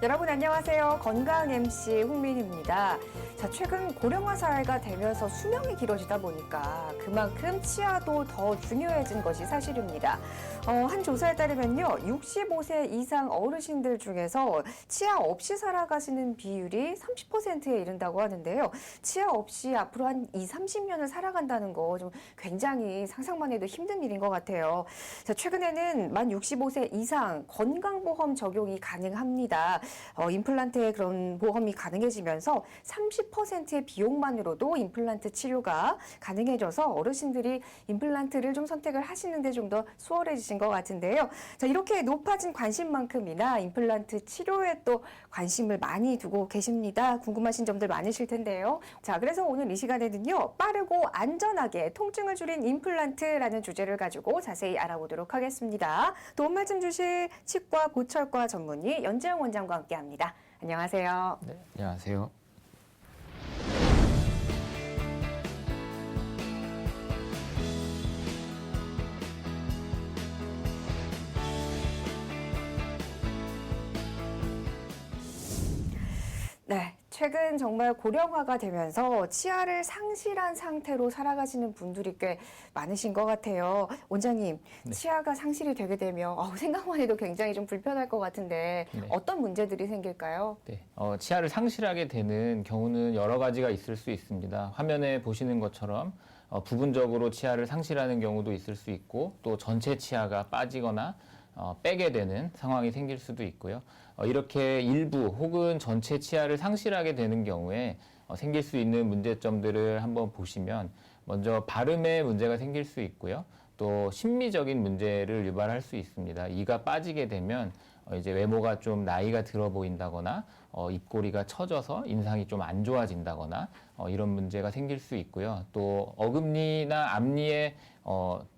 여러분 안녕하세요. 건강 MC 홍민희입니다. 자, 최근 고령화 사회가 되면서 수명이 길어지다 보니까 그만큼 치아도 더 중요해진 것이 사실입니다. 한 조사에 따르면요, 65세 이상 어르신들 중에서 치아 없이 살아가시는 비율이 30%에 이른다고 하는데요. 치아 없이 앞으로 한 30년을 살아간다는 거 좀 굉장히 상상만 해도 힘든 일인 것 같아요. 자, 최근에는 만 65세 이상 건강보험 적용이 가능합니다. 임플란트의 그런 보험이 가능해지면서 30%의 비용만으로도 임플란트 치료가 가능해져서 어르신들이 임플란트를 좀 선택을 하시는데 좀 더 수월해지신 것 같은데요. 자, 이렇게 높아진 관심만큼이나 임플란트 치료에 또 관심을 많이 두고 계십니다. 궁금하신 점들 많으실 텐데요. 자, 그래서 오늘 이 시간에는요, 빠르고 안전하게 통증을 줄인 임플란트라는 주제를 가지고 자세히 알아보도록 하겠습니다. 도움 말씀 주실 치과 보철과 전문의 연재영 원장과 함께합니다. 안녕하세요. 네, 안녕하세요. 네, 최근 정말 고령화가 되면서 치아를 상실한 상태로 살아가시는 분들이 꽤 많으신 것 같아요. 원장님, 네. 치아가 상실이 되게 되면 생각만 해도 굉장히 좀 불편할 것 같은데 네. 어떤 문제들이 생길까요? 네, 치아를 상실하게 되는 경우는 여러 가지가 있을 수 있습니다. 화면에 보시는 것처럼 부분적으로 치아를 상실하는 경우도 있을 수 있고, 또 전체 치아가 빠지거나 빼게 되는 상황이 생길 수도 있고요. 이렇게 일부 혹은 전체 치아를 상실하게 되는 경우에 생길 수 있는 문제점들을 한번 보시면, 먼저 발음에 문제가 생길 수 있고요. 또 심미적인 문제를 유발할 수 있습니다. 이가 빠지게 되면 이제 외모가 좀 나이가 들어 보인다거나 입꼬리가 처져서 인상이 좀 안 좋아진다거나 이런 문제가 생길 수 있고요. 또 어금니나 앞니의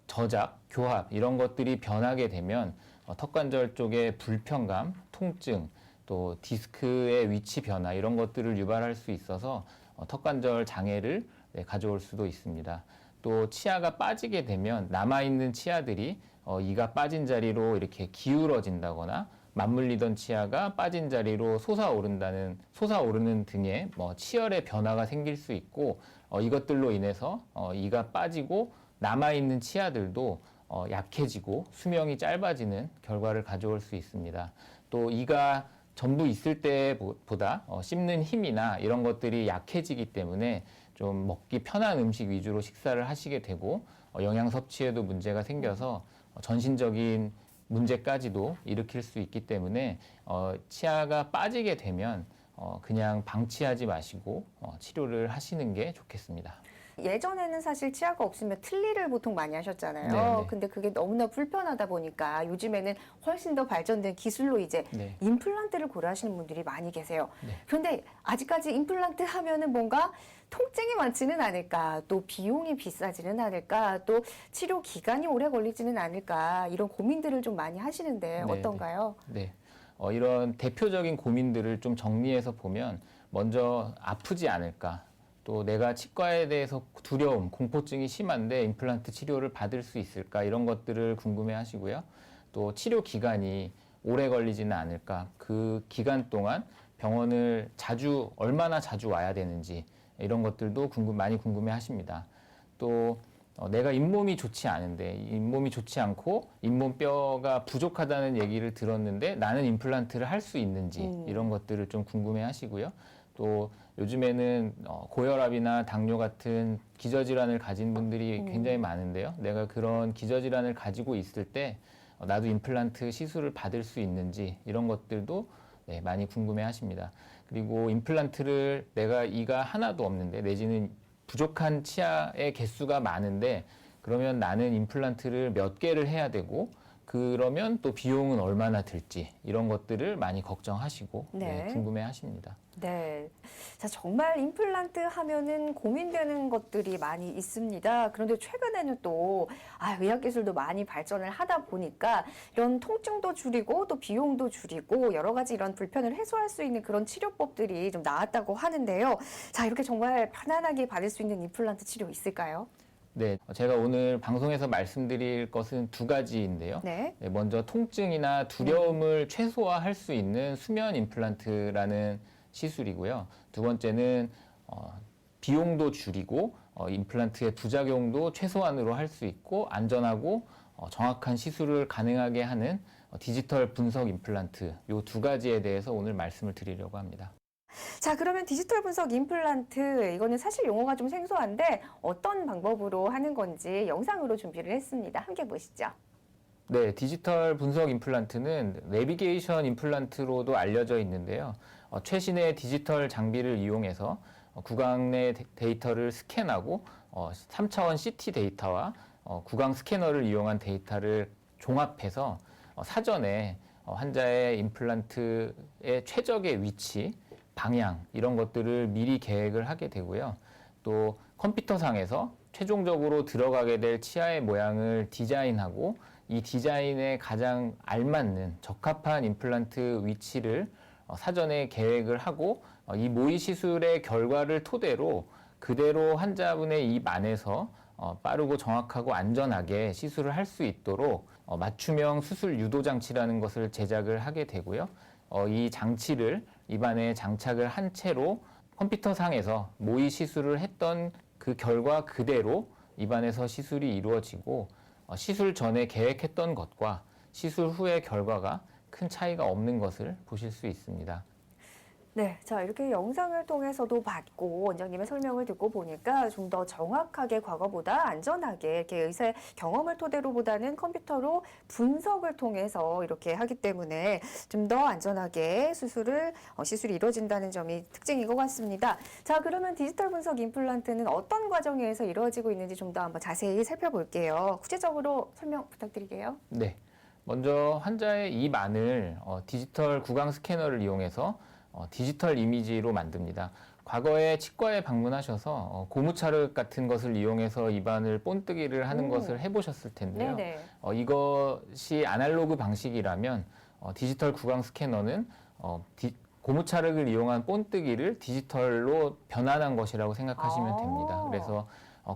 저작, 교합 이런 것들이 변하게 되면 턱관절 쪽의 불편감, 통증, 또 디스크의 위치 변화 이런 것들을 유발할 수 있어서 턱관절 장애를 가져올 수도 있습니다. 또 치아가 빠지게 되면 남아있는 치아들이 이가 빠진 자리로 이렇게 기울어진다거나, 맞물리던 치아가 빠진 자리로 솟아오르는 등의 치열의 변화가 생길 수 있고, 이것들로 인해서 이가 빠지고 남아있는 치아들도 약해지고 수명이 짧아지는 결과를 가져올 수 있습니다. 또 이가 전부 있을 때보다 씹는 힘이나 이런 것들이 약해지기 때문에 좀 먹기 편한 음식 위주로 식사를 하시게 되고, 영양 섭취에도 문제가 생겨서 전신적인 문제까지도 일으킬 수 있기 때문에 치아가 빠지게 되면 그냥 방치하지 마시고 치료를 하시는 게 좋겠습니다. 예전에는 사실 치아가 없으면 틀니를 보통 많이 하셨잖아요. 네네. 근데 그게 너무나 불편하다 보니까 요즘에는 훨씬 더 발전된 기술로 이제 네. 임플란트를 고려하시는 분들이 많이 계세요. 네. 그런데 아직까지 임플란트 하면은 뭔가 통증이 많지는 않을까, 또 비용이 비싸지는 않을까, 또 치료 기간이 오래 걸리지는 않을까, 이런 고민들을 좀 많이 하시는데 네, 어떤가요? 네. 이런 대표적인 고민들을 좀 정리해서 보면, 먼저 아프지 않을까, 또 내가 치과에 대해서 두려움, 공포증이 심한데 임플란트 치료를 받을 수 있을까, 이런 것들을 궁금해 하시고요. 또 치료 기간이 오래 걸리지는 않을까, 그 기간 동안 병원을 얼마나 자주 와야 되는지 이런 것들도 많이 궁금해 하십니다. 또 내가 잇몸이 좋지 않은데, 잇몸이 좋지 않고 잇몸뼈가 부족하다는 얘기를 들었는데 나는 임플란트를 할 수 있는지 이런 것들을 좀 궁금해 하시고요. 또 요즘에는 고혈압이나 당뇨 같은 기저질환을 가진 분들이 굉장히 많은데요. 내가 그런 기저질환을 가지고 있을 때 나도 임플란트 시술을 받을 수 있는지 이런 것들도 많이 궁금해 하십니다. 그리고 임플란트를 내가 이가 하나도 없는데, 내지는 부족한 치아의 개수가 많은데, 그러면 나는 임플란트를 몇 개를 해야 되고, 그러면 또 비용은 얼마나 들지 이런 것들을 많이 걱정하시고 궁금해 하십니다. 네. 자, 정말 임플란트 하면은 고민되는 것들이 많이 있습니다. 그런데 최근에는 또, 의학기술도 많이 발전을 하다 보니까 이런 통증도 줄이고 또 비용도 줄이고 여러 가지 이런 불편을 해소할 수 있는 그런 치료법들이 좀 나왔다고 하는데요. 자, 이렇게 정말 편안하게 받을 수 있는 임플란트 치료 있을까요? 네, 제가 오늘 방송에서 말씀드릴 것은 두 가지인데요. 네. 네, 먼저 통증이나 두려움을 최소화할 수 있는 수면 임플란트라는 시술이고요. 두 번째는 비용도 줄이고 임플란트의 부작용도 최소한으로 할 수 있고 안전하고 정확한 시술을 가능하게 하는 디지털 분석 임플란트, 이 두 가지에 대해서 오늘 말씀을 드리려고 합니다. 자, 그러면 디지털 분석 임플란트, 이거는 사실 용어가 좀 생소한데 어떤 방법으로 하는 건지 영상으로 준비를 했습니다. 함께 보시죠. 네, 디지털 분석 임플란트는 내비게이션 임플란트로도 알려져 있는데요. 최신의 디지털 장비를 이용해서 구강 내 데이터를 스캔하고 3차원 CT 데이터와 구강 스캐너를 이용한 데이터를 종합해서 사전에 환자의 임플란트의 최적의 위치, 방향 이런 것들을 미리 계획을 하게 되고요. 또 컴퓨터상에서 최종적으로 들어가게 될 치아의 모양을 디자인하고 이 디자인에 가장 알맞는 적합한 임플란트 위치를 사전에 계획을 하고 이 모의 시술의 결과를 토대로 그대로 환자분의 입 안에서 빠르고 정확하고 안전하게 시술을 할 수 있도록 맞춤형 수술 유도 장치라는 것을 제작을 하게 되고요. 이 장치를 입안에 장착을 한 채로 컴퓨터상에서 모의 시술을 했던 그 결과 그대로 입안에서 시술이 이루어지고 시술 전에 계획했던 것과 시술 후의 결과가 큰 차이가 없는 것을 보실 수 있습니다. 네, 자, 이렇게 영상을 통해서도 봤고 원장님의 설명을 듣고 보니까 좀 더 정확하게 과거보다 안전하게 이렇게 의사의 경험을 토대로 보다는 컴퓨터로 분석을 통해서 이렇게 하기 때문에 좀 더 안전하게 시술이 이루어진다는 점이 특징인 것 같습니다. 자, 그러면 디지털 분석 임플란트는 어떤 과정에서 이루어지고 있는지 좀 더 한번 자세히 살펴볼게요. 구체적으로 설명 부탁드릴게요. 네, 먼저 환자의 입 안을 디지털 구강 스캐너를 이용해서 디지털 이미지로 만듭니다. 과거에 치과에 방문하셔서 고무차륵 같은 것을 이용해서 입안을 본뜨기를 하는 것을 해보셨을 텐데요. 네네. 이것이 아날로그 방식이라면 디지털 구강 스캐너는 고무차륵을 이용한 본뜨기를 디지털로 변환한 것이라고 생각하시면 됩니다. 그래서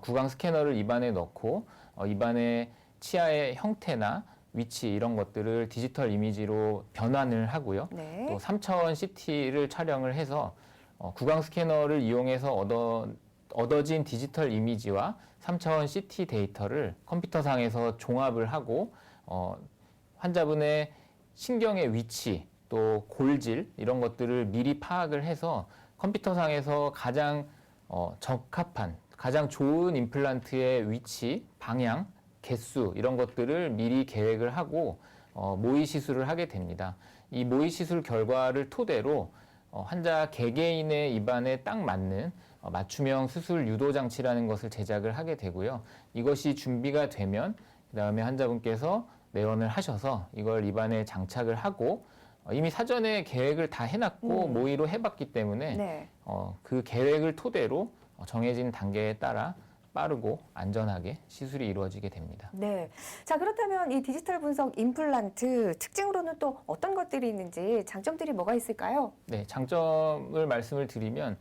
구강 스캐너를 입안에 넣고 입안의 치아의 형태나 위치 이런 것들을 디지털 이미지로 변환을 하고요. 네. 또 3차원 CT를 촬영을 해서 구강 스캐너를 이용해서 얻어진 디지털 이미지와 3차원 CT 데이터를 컴퓨터상에서 종합을 하고 환자분의 신경의 위치 또 골질 이런 것들을 미리 파악을 해서 컴퓨터상에서 가장 적합한 가장 좋은 임플란트의 위치, 방향, 개수 이런 것들을 미리 계획을 하고 모의 시술을 하게 됩니다. 이 모의 시술 결과를 토대로 환자 개개인의 입안에 딱 맞는 맞춤형 수술 유도 장치라는 것을 제작을 하게 되고요. 이것이 준비가 되면 그다음에 환자분께서 내원을 하셔서 이걸 입안에 장착을 하고 이미 사전에 계획을 다 해놨고 모의로 해봤기 때문에 네. 그 계획을 토대로 정해진 단계에 따라 빠르고 안전하게 시술이 이루어지게 됩니다. 네. 자, 그렇다면 이 디지털 분석 임플란트 특징으로는 또 어떤 것들이 있는지 장점들이 뭐가 있을까요? 네, 장점을 말씀을 드리면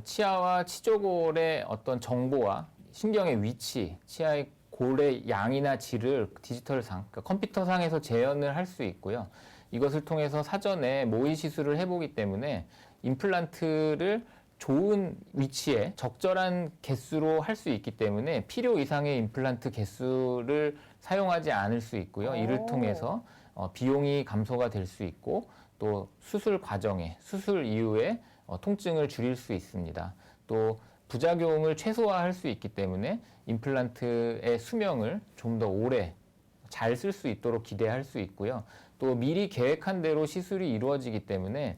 치아와 치조골의 어떤 정보와 신경의 위치, 치아의 골의 양이나 질을 디지털상, 그러니까 컴퓨터상에서 재현을 할 수 있고요. 이것을 통해서 사전에 모의 시술을 해보기 때문에 임플란트를 좋은 위치에 적절한 개수로 할 수 있기 때문에 필요 이상의 임플란트 개수를 사용하지 않을 수 있고요. 이를 통해서 비용이 감소가 될 수 있고 또 수술 과정에 수술 이후에 통증을 줄일 수 있습니다. 또 부작용을 최소화할 수 있기 때문에 임플란트의 수명을 좀 더 오래 잘 쓸 수 있도록 기대할 수 있고요. 또 미리 계획한 대로 시술이 이루어지기 때문에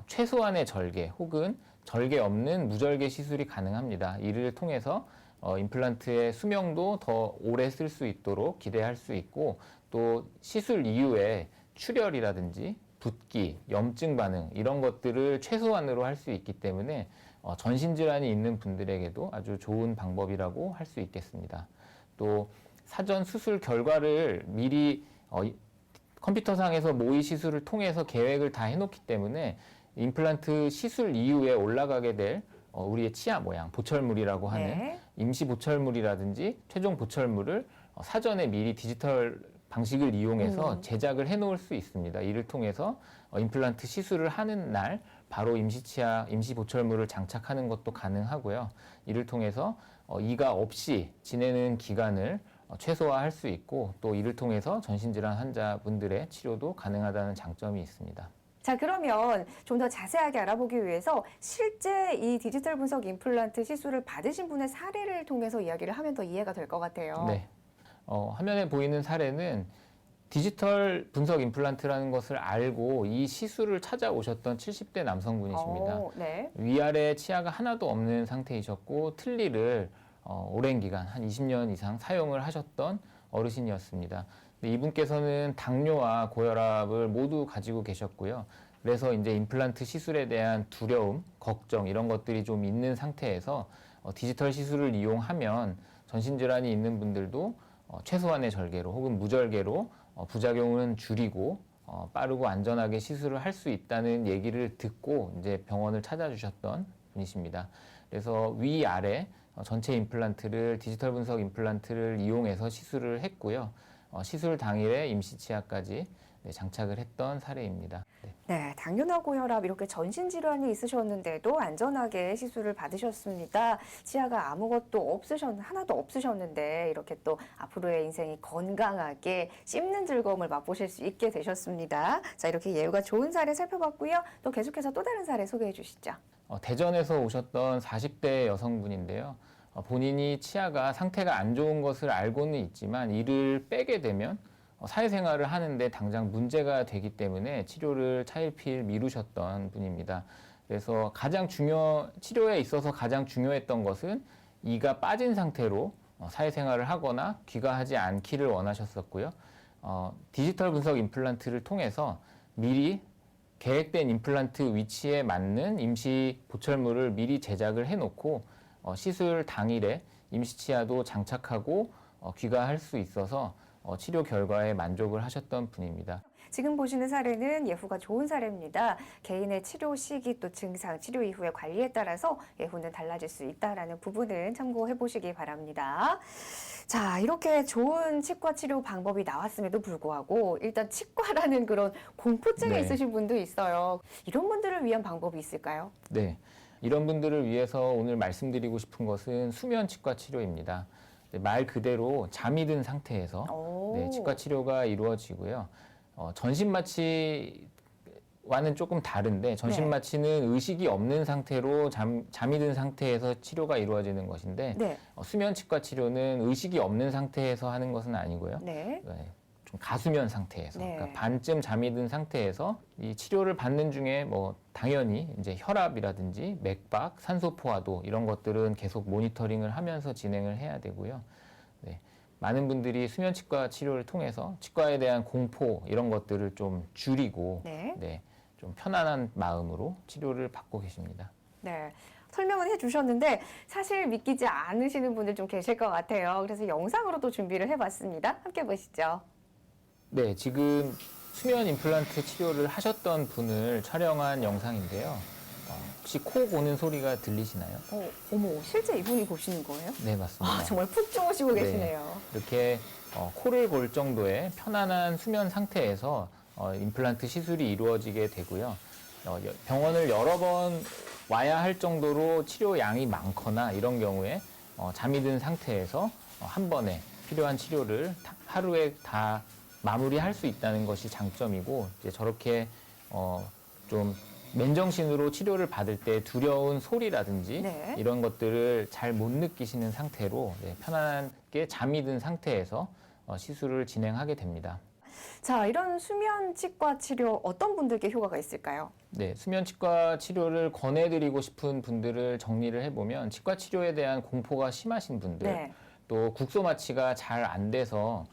최소한의 절개 혹은 절개 없는 무절개 시술이 가능합니다. 이를 통해서 임플란트의 수명도 더 오래 쓸 수 있도록 기대할 수 있고 또 시술 이후에 출혈이라든지 붓기, 염증 반응 이런 것들을 최소한으로 할 수 있기 때문에 전신질환이 있는 분들에게도 아주 좋은 방법이라고 할 수 있겠습니다. 또 사전 수술 결과를 미리 컴퓨터상에서 모의 시술을 통해서 계획을 다 해놓기 때문에 임플란트 시술 이후에 올라가게 될 우리의 치아 모양, 보철물이라고 하는 네. 임시 보철물이라든지 최종 보철물을 사전에 미리 디지털 방식을 이용해서 제작을 해놓을 수 있습니다. 이를 통해서 임플란트 시술을 하는 날 바로 임시 치아, 임시 보철물을 장착하는 것도 가능하고요. 이를 통해서 이가 없이 지내는 기간을 최소화할 수 있고 또 이를 통해서 전신질환 환자분들의 치료도 가능하다는 장점이 있습니다. 자, 그러면 좀 더 자세하게 알아보기 위해서 실제 이 디지털 분석 임플란트 시술을 받으신 분의 사례를 통해서 이야기를 하면 더 이해가 될 것 같아요. 네. 화면에 보이는 사례는 디지털 분석 임플란트라는 것을 알고 이 시술을 찾아오셨던 70대 남성분이십니다. 네. 위아래 치아가 하나도 없는 상태이셨고 틀니를 오랜 기간 한 20년 이상 사용을 하셨던 어르신이었습니다. 근데 이분께서는 당뇨와 고혈압을 모두 가지고 계셨고요. 그래서 이제 임플란트 시술에 대한 두려움, 걱정 이런 것들이 좀 있는 상태에서 디지털 시술을 이용하면 전신질환이 있는 분들도 최소한의 절개로 혹은 무절개로 부작용은 줄이고 빠르고 안전하게 시술을 할 수 있다는 얘기를 듣고 이제 병원을 찾아주셨던 분이십니다. 그래서 위아래 전체 임플란트를 디지털 분석 임플란트를 이용해서 시술을 했고요. 시술 당일에 임시 치아까지 장착을 했던 사례입니다. 네. 네, 당뇨나 고혈압 이렇게 전신질환이 있으셨는데도 안전하게 시술을 받으셨습니다. 치아가 아무것도 하나도 없으셨는데 이렇게 또 앞으로의 인생이 건강하게 씹는 즐거움을 맛보실 수 있게 되셨습니다. 자, 이렇게 예후가 좋은 사례 살펴봤고요. 또 계속해서 또 다른 사례 소개해 주시죠. 대전에서 오셨던 40대 여성분인데요. 본인이 치아가 상태가 안 좋은 것을 알고는 있지만 이를 빼게 되면 사회생활을 하는데 당장 문제가 되기 때문에 치료를 차일피일 미루셨던 분입니다. 그래서 치료에 있어서 가장 중요했던 것은 이가 빠진 상태로 사회생활을 하거나 귀가하지 않기를 원하셨었고요. 디지털 분석 임플란트를 통해서 미리 계획된 임플란트 위치에 맞는 임시 보철물을 미리 제작을 해놓고 시술 당일에 임시치아도 장착하고 귀가할 수 있어서 치료 결과에 만족을 하셨던 분입니다. 지금 보시는 사례는 예후가 좋은 사례입니다. 개인의 치료 시기 또 증상, 치료 이후의 관리에 따라서 예후는 달라질 수 있다는 부분은 참고해 보시기 바랍니다. 자, 이렇게 좋은 치과 치료 방법이 나왔음에도 불구하고 일단 치과라는 그런 공포증이 네. 있으신 분도 있어요. 이런 분들을 위한 방법이 있을까요? 네, 이런 분들을 위해서 오늘 말씀드리고 싶은 것은 수면 치과 치료입니다. 말 그대로 잠이 든 상태에서 치과 치료가 이루어지고요. 전신 마취와는 조금 다른데 전신 마취는 의식이 없는 상태로 잠이 든 상태에서 치료가 이루어지는 것인데 수면 치과 치료는 의식이 없는 상태에서 하는 것은 아니고요. 좀 가수면 상태에서 그러니까 반쯤 잠이 든 상태에서 이 치료를 받는 중에 뭐 당연히 이제 혈압이라든지 맥박, 산소 포화도 이런 것들은 계속 모니터링을 하면서 진행을 해야 되고요. 많은 분들이 수면 치과 치료를 통해서 치과에 대한 공포 이런 것들을 좀 줄이고 좀 편안한 마음으로 치료를 받고 계십니다. 네. 설명은 해주셨는데 사실 믿기지 않으시는 분들 좀 계실 것 같아요. 그래서 영상으로도 준비를 해봤습니다. 함께 보시죠. 네, 지금 수면 임플란트 치료를 하셨던 분을 촬영한 영상인데요. 혹시 코 고는 소리가 들리시나요? 어머, 실제 이분이 보시는 거예요? 네, 맞습니다. 정말 푹 주무시고 계시네요. 이렇게 코를 골 정도의 편안한 수면 상태에서 임플란트 시술이 이루어지게 되고요. 병원을 여러 번 와야 할 정도로 치료 양이 많거나 이런 경우에 잠이 든 상태에서 한 번에 필요한 치료를 하루에 다 마무리할 수 있다는 것이 장점이고 이제 저렇게 좀 맨정신으로 치료를 받을 때 두려운 소리라든지 이런 것들을 잘 못 느끼시는 상태로 편안하게 잠이 든 상태에서 시술을 진행하게 됩니다. 자, 이런 수면 치과 치료 어떤 분들께 효과가 있을까요? 네, 수면 치과 치료를 권해드리고 싶은 분들을 정리를 해보면 치과 치료에 대한 공포가 심하신 분들, 또 국소 마취가 잘 안 돼서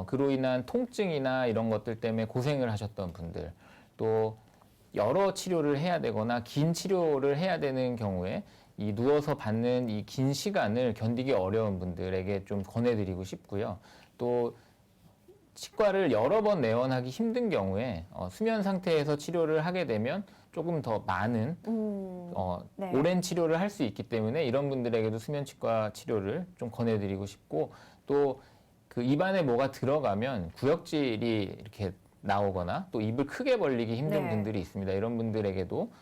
그로 인한 통증이나 이런 것들 때문에 고생을 하셨던 분들, 또 여러 치료를 해야 되거나 긴 치료를 해야 되는 경우에 이 누워서 받는 이 긴 시간을 견디기 어려운 분들에게 좀 권해드리고 싶고요. 또 치과를 여러 번 내원하기 힘든 경우에 수면 상태에서 치료를 하게 되면 조금 더 많은 네. 오랜 치료를 할 수 있기 때문에 이런 분들에게도 수면치과 치료를 좀 권해드리고 싶고, 또 그 입안에 뭐가 들어가면 구역질이 이렇게 나오거나 또 입을 크게 벌리기 힘든 네. 분들이 있습니다. 이런 분들에게도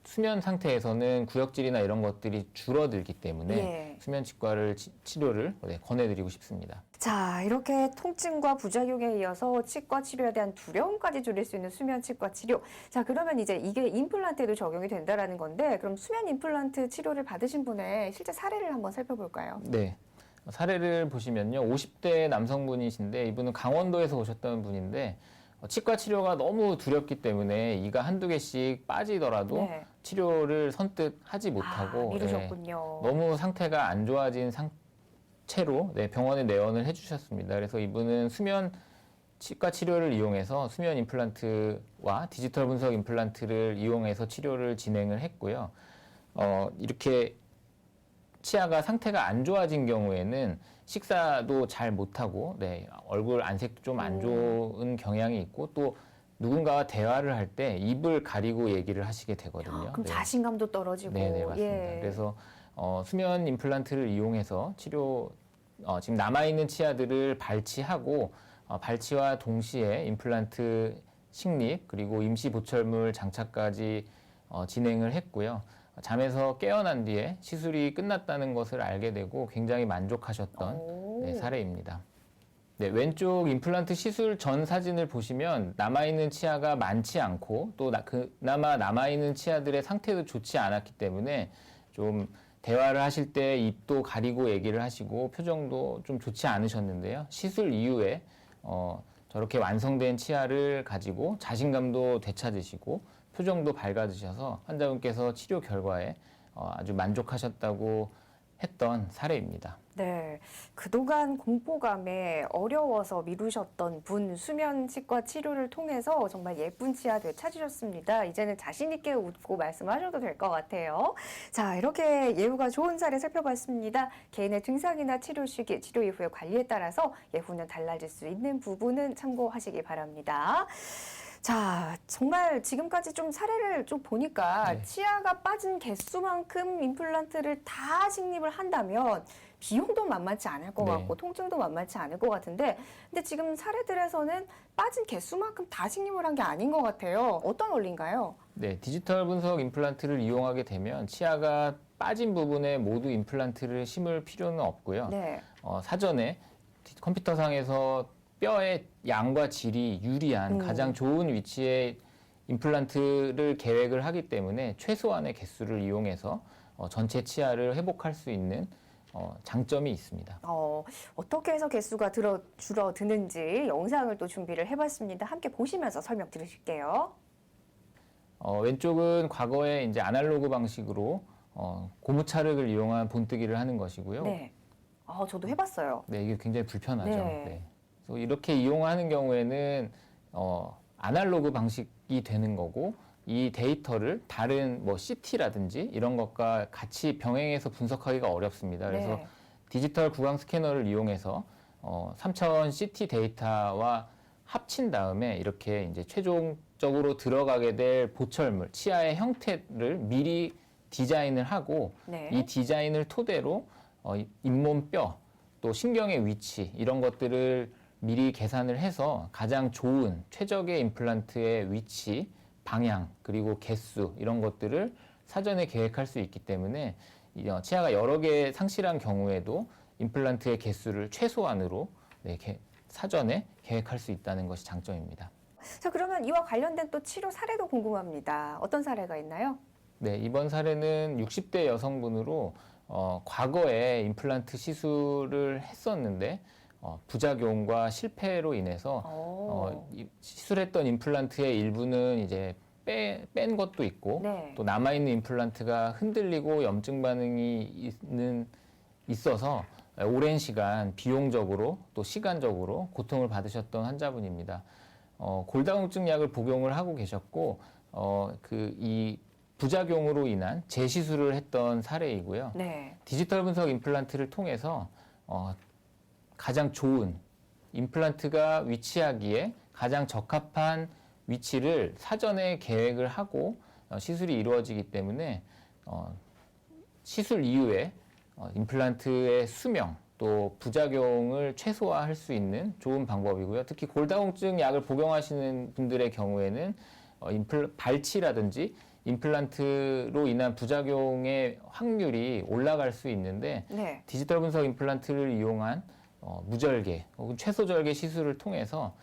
수면 상태에서는 구역질이나 이런 것들이 줄어들기 때문에 예. 수면치과를 치료를 권해드리고 싶습니다. 자, 이렇게 통증과 부작용에 이어서 치과 치료에 대한 두려움까지 줄일 수 있는 수면 치과 치료. 자, 그러면 이제 이게 임플란트에도 적용이 된다라는 건데, 그럼 수면 임플란트 치료를 받으신 분의 실제 사례를 한번 살펴볼까요? 네. 사례를 보시면요. 50대 남성분이신데 이분은 강원도에서 오셨던 분인데 치과 치료가 너무 두렵기 때문에 이가 한두 개씩 빠지더라도 네. 치료를 선뜻 하지 못하고 미루셨군요. 너무 상태가 안 좋아진 상태로 병원에 내원을 해주셨습니다. 그래서 이분은 수면 치과 치료를 이용해서 수면 임플란트와 디지털 분석 임플란트를 이용해서 치료를 진행을 했고요. 이렇게 치아가 상태가 안 좋아진 경우에는 식사도 잘 못하고 얼굴 안색도 좀 안 좋은 경향이 있고, 또 누군가와 대화를 할 때 입을 가리고 얘기를 하시게 되거든요. 그럼 자신감도 떨어지고. 네, 맞습니다. 예. 그래서 수면 임플란트를 이용해서 치료, 지금 남아있는 치아들을 발치하고 발치와 동시에 임플란트 식립 그리고 임시 보철물 장착까지 진행을 했고요. 잠에서 깨어난 뒤에 시술이 끝났다는 것을 알게 되고 굉장히 만족하셨던 사례입니다. 네, 왼쪽 임플란트 시술 전 사진을 보시면 남아있는 치아가 많지 않고 또 그나마 남아있는 치아들의 상태도 좋지 않았기 때문에 좀 대화를 하실 때 입도 가리고 얘기를 하시고 표정도 좀 좋지 않으셨는데요. 시술 이후에 저렇게 완성된 치아를 가지고 자신감도 되찾으시고 표정도 밝아지셔서 환자분께서 치료 결과에 아주 만족하셨다고 했던 사례입니다. 네. 그동안 공포감에 어려워서 미루셨던 분 수면 치과 치료를 통해서 정말 예쁜 치아 되찾으셨습니다. 이제는 자신 있게 웃고 말씀하셔도 될 것 같아요. 자, 이렇게 예후가 좋은 사례 살펴봤습니다. 개인의 증상이나 치료 시기, 치료 이후의 관리에 따라서 예후는 달라질 수 있는 부분은 참고하시기 바랍니다. 자, 정말 지금까지 좀 사례를 좀 보니까 치아가 빠진 개수만큼 임플란트를 다 식립을 한다면 비용도 만만치 않을 것 같고 통증도 만만치 않을 것 같은데, 근데 지금 사례들에서는 빠진 개수만큼 다 식립을 한 게 아닌 것 같아요. 어떤 원리인가요? 네, 디지털 분석 임플란트를 이용하게 되면 치아가 빠진 부분에 모두 임플란트를 심을 필요는 없고요. 네. 사전에 컴퓨터상에서 뼈의 양과 질이 유리한 가장 좋은 위치에 임플란트를 계획을 하기 때문에 최소한의 개수를 이용해서 전체 치아를 회복할 수 있는 장점이 있습니다. 어떻게 해서 개수가 줄어드는지 영상을 또 준비를 해봤습니다. 함께 보시면서 설명 들으실게요. 왼쪽은 과거에 이제 아날로그 방식으로 고무차륵을 이용한 본뜨기를 하는 것이고요. 네. 저도 해봤어요. 네, 이게 굉장히 불편하죠. 네. 네. 그래서 이렇게 이용하는 경우에는 아날로그 방식이 되는 거고, 이 데이터를 다른 뭐 CT라든지 이런 것과 같이 병행해서 분석하기가 어렵습니다. 그래서 디지털 구강 스캐너를 이용해서 3차원 CT 데이터와 합친 다음에 이렇게 이제 최종적으로 들어가게 될 보철물, 치아의 형태를 미리 디자인을 하고 이 디자인을 토대로 잇몸 뼈, 또 신경의 위치 이런 것들을 미리 계산을 해서 가장 좋은 최적의 임플란트의 위치, 방향, 그리고 개수 이런 것들을 사전에 계획할 수 있기 때문에 치아가 여러 개 상실한 경우에도 임플란트의 개수를 최소한으로 사전에 계획할 수 있다는 것이 장점입니다. 자, 그러면 이와 관련된 또 치료 사례도 궁금합니다. 어떤 사례가 있나요? 네, 이번 사례는 60대 여성분으로 과거에 임플란트 시술을 했었는데 부작용과 실패로 인해서 시술했던 임플란트의 일부는 이제 뺀 것도 있고 또 남아있는 임플란트가 흔들리고 염증 반응이 있어서 오랜 시간 비용적으로 또 시간적으로 고통을 받으셨던 환자분입니다. 골다공증 약을 복용을 하고 계셨고 이 부작용으로 인한 재시술을 했던 사례이고요. 디지털 분석 임플란트를 통해서 가장 좋은 임플란트가 위치하기에 가장 적합한 위치를 사전에 계획을 하고 시술이 이루어지기 때문에 시술 이후에 임플란트의 수명 또 부작용을 최소화할 수 있는 좋은 방법이고요. 특히 골다공증 약을 복용하시는 분들의 경우에는 발치라든지 임플란트로 인한 부작용의 확률이 올라갈 수 있는데 네. 디지털 분석 임플란트를 이용한 무절개 혹은 최소절개 시술을 통해서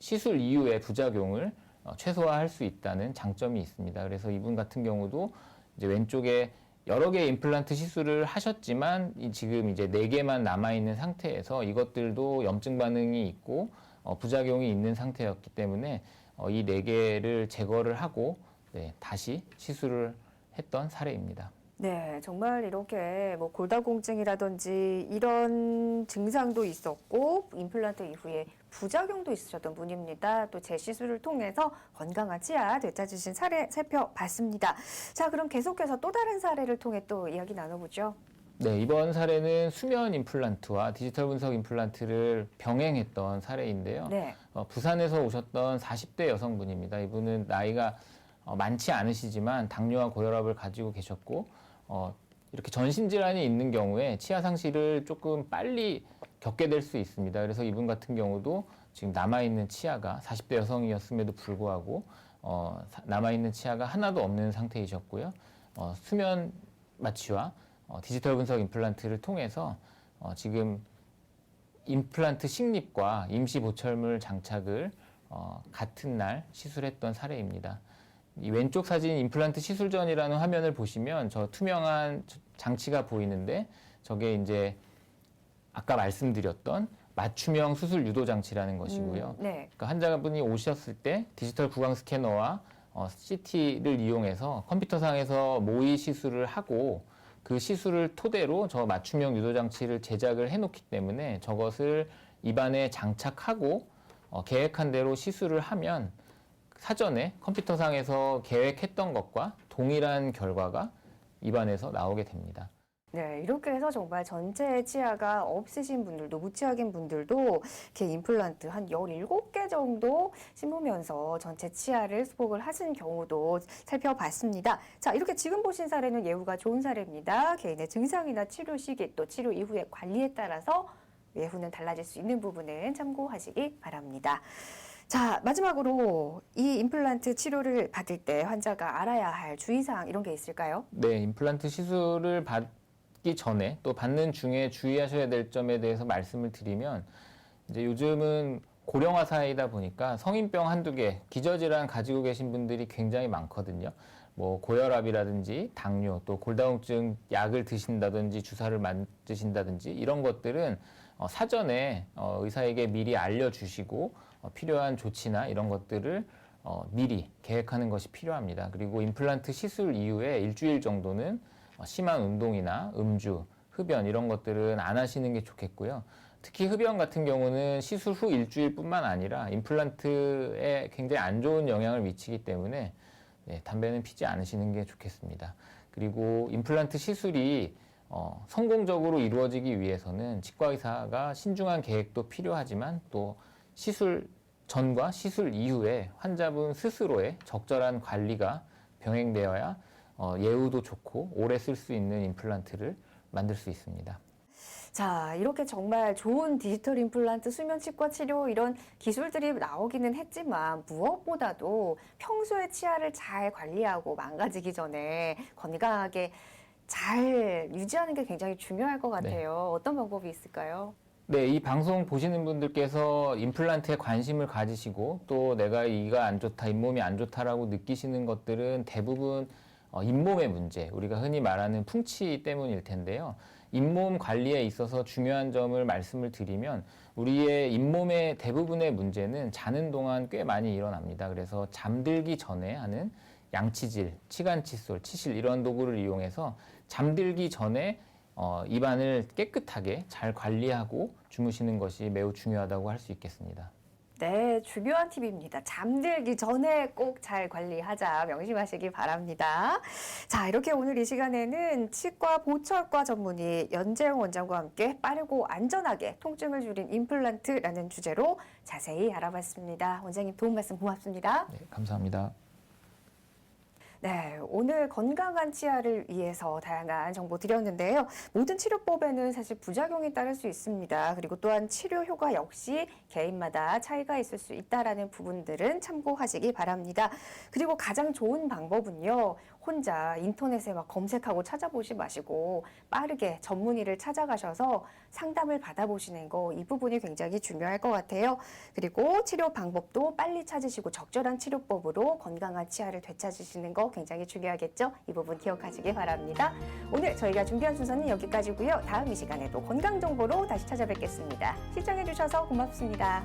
시술 이후의 부작용을 최소화할 수 있다는 장점이 있습니다. 그래서 이분 같은 경우도 이제 왼쪽에 여러 개의 임플란트 시술을 하셨지만 지금 이제 4개만 남아있는 상태에서 이것들도 염증 반응이 있고 부작용이 있는 상태였기 때문에 이 4개를 제거를 하고 다시 시술을 했던 사례입니다. 네, 정말 이렇게 뭐 골다공증이라든지 이런 증상도 있었고 임플란트 이후에 부작용도 있으셨던 분입니다. 또 재시술을 통해서 건강한 치아 되찾으신 사례 살펴봤습니다. 자, 그럼 계속해서 또 다른 사례를 통해 또 이야기 나눠보죠. 네, 이번 사례는 수면 임플란트와 디지털 분석 임플란트를 병행했던 사례인데요. 네. 부산에서 오셨던 40대 여성분입니다. 이분은 나이가 많지 않으시지만 당뇨와 고혈압을 가지고 계셨고 이렇게 전신질환이 있는 경우에 치아 상실을 조금 빨리 겪게 될 수 있습니다. 그래서 이분 같은 경우도 지금 남아있는 치아가 40대 여성이었음에도 불구하고 남아있는 치아가 하나도 없는 상태이셨고요. 수면 마취와 디지털 분석 임플란트를 통해서 지금 임플란트 식립과 임시 보철물 장착을 같은 날 시술했던 사례입니다. 이 왼쪽 사진 임플란트 시술 전이라는 화면을 보시면 저 투명한 장치가 보이는데 저게 이제 아까 말씀드렸던 맞춤형 수술 유도 장치라는 것이고요. 네. 그러니까 환자분이 오셨을 때 디지털 구강 스캐너와 CT를 이용해서 컴퓨터상에서 모의 시술을 하고 그 시술을 토대로 저 맞춤형 유도 장치를 제작을 해놓기 때문에 저것을 입안에 장착하고 계획한 대로 시술을 하면 사전에 컴퓨터상에서 계획했던 것과 동일한 결과가 입안에서 나오게 됩니다. 네, 이렇게 해서 정말 전체 치아가 없으신 분들도 무치아인 분들도 이렇게 임플란트 한 17개 정도 심으면서 전체 치아를 수복을 하신 경우도 살펴봤습니다. 자, 이렇게 지금 보신 사례는 예후가 좋은 사례입니다. 개인의 증상이나 치료 시기 또 치료 이후의 관리에 따라서 예후는 달라질 수 있는 부분은 참고하시기 바랍니다. 자, 마지막으로 이 임플란트 치료를 받을 때 환자가 알아야 할 주의사항 이런 게 있을까요? 네, 임플란트 시술을 받기 전에 또 받는 중에 주의하셔야 될 점에 대해서 말씀을 드리면 이제 요즘은 고령화 사회이다 보니까 성인병 한두 개, 기저질환 가지고 계신 분들이 굉장히 많거든요. 뭐 고혈압이라든지 당뇨, 또 골다공증 약을 드신다든지 주사를 맞으신다든지 이런 것들은 사전에 의사에게 미리 알려주시고 필요한 조치나 이런 것들을 미리 계획하는 것이 필요합니다. 그리고 임플란트 시술 이후에 일주일 정도는 심한 운동이나 음주, 흡연 이런 것들은 안 하시는 게 좋겠고요. 특히 흡연 같은 경우는 시술 후 일주일뿐만 아니라 임플란트에 굉장히 안 좋은 영향을 미치기 때문에 담배는 피지 않으시는 게 좋겠습니다. 그리고 임플란트 시술이 성공적으로 이루어지기 위해서는 치과 의사가 신중한 계획도 필요하지만 또 시술 전과 시술 이후에 환자분 스스로의 적절한 관리가 병행되어야 예후도 좋고 오래 쓸 수 있는 임플란트를 만들 수 있습니다. 자, 이렇게 정말 좋은 디지털 임플란트 수면 치과 치료 이런 기술들이 나오기는 했지만 무엇보다도 평소에 치아를 잘 관리하고 망가지기 전에 건강하게 잘 유지하는 게 굉장히 중요할 것 같아요. 네. 어떤 방법이 있을까요? 네, 이 방송 보시는 분들께서 임플란트에 관심을 가지시고 또 내가 이가 안 좋다, 잇몸이 안 좋다라고 느끼시는 것들은 대부분 잇몸의 문제, 우리가 흔히 말하는 풍치 때문일 텐데요. 잇몸 관리에 있어서 중요한 점을 말씀을 드리면 우리의 잇몸의 대부분의 문제는 자는 동안 꽤 많이 일어납니다. 그래서 잠들기 전에 하는 양치질, 치간칫솔, 치실 이런 도구를 이용해서 잠들기 전에 입안을 깨끗하게 잘 관리하고 주무시는 것이 매우 중요하다고 할 수 있겠습니다. 네, 중요한 팁입니다. 잠들기 전에 꼭 잘 관리하자 명심하시기 바랍니다. 자, 이렇게 오늘 이 시간에는 치과 보철과 전문의 연재용 원장과 함께 빠르고 안전하게 통증을 줄인 임플란트라는 주제로 자세히 알아봤습니다. 원장님 도움 말씀 고맙습니다. 네, 감사합니다. 네, 오늘 건강한 치아를 위해서 다양한 정보 드렸는데요. 모든 치료법에는 사실 부작용이 따를 수 있습니다. 그리고 또한 치료 효과 역시 개인마다 차이가 있을 수 있다라는 부분들은 참고하시기 바랍니다. 그리고 가장 좋은 방법은요. 혼자 인터넷에 막 검색하고 찾아보지 마시고 빠르게 전문의를 찾아가셔서 상담을 받아보시는 거, 이 부분이 굉장히 중요할 것 같아요. 그리고 치료 방법도 빨리 찾으시고 적절한 치료법으로 건강한 치아를 되찾으시는 거 굉장히 중요하겠죠? 이 부분 기억하시기 바랍니다. 오늘 저희가 준비한 순서는 여기까지고요. 다음 이 시간에도 건강 정보로 다시 찾아뵙겠습니다. 시청해주셔서 고맙습니다.